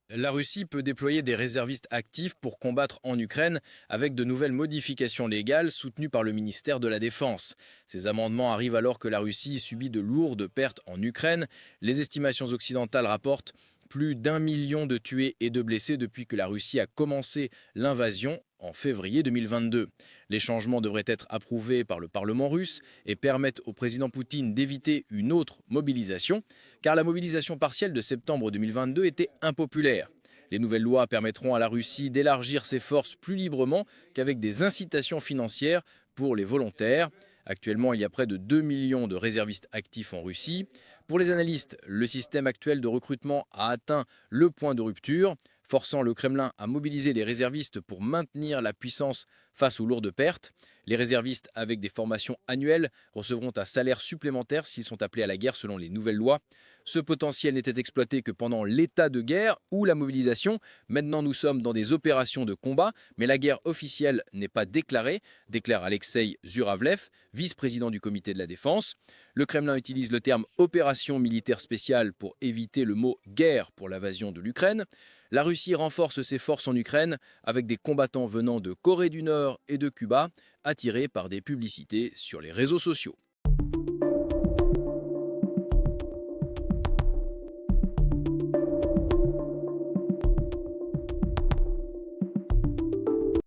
La Russie peut déployer des réservistes actifs pour combattre en Ukraine avec de nouvelles modifications légales soutenues par le ministère de la Défense. Ces amendements arrivent alors que la Russie subit de lourdes pertes en Ukraine. Les estimations occidentales rapportent plus d'1 million de tués et de blessés depuis que la Russie a commencé l'invasion en février 2022. Les changements devraient être approuvés par le Parlement russe et permettent au président Poutine d'éviter une autre mobilisation, car la mobilisation partielle de septembre 2022 était impopulaire. Les nouvelles lois permettront à la Russie d'élargir ses forces plus librement qu'avec des incitations financières pour les volontaires. Actuellement, il y a près de 2 millions de réservistes actifs en Russie. Pour les analystes, le système actuel de recrutement a atteint le point de rupture, forçant le Kremlin à mobiliser les réservistes pour maintenir la puissance face aux lourdes pertes. Les réservistes avec des formations annuelles recevront un salaire supplémentaire s'ils sont appelés à la guerre selon les nouvelles lois. Ce potentiel n'était exploité que pendant l'état de guerre ou la mobilisation. Maintenant, nous sommes dans des opérations de combat, mais la guerre officielle n'est pas déclarée, déclare Alexei Zuravlev, vice-président du comité de la défense. Le Kremlin utilise le terme opération militaire spéciale pour éviter le mot guerre pour l'invasion de l'Ukraine. La Russie renforce ses forces en Ukraine avec des combattants venant de Corée du Nord et de Cuba, attirés par des publicités sur les réseaux sociaux.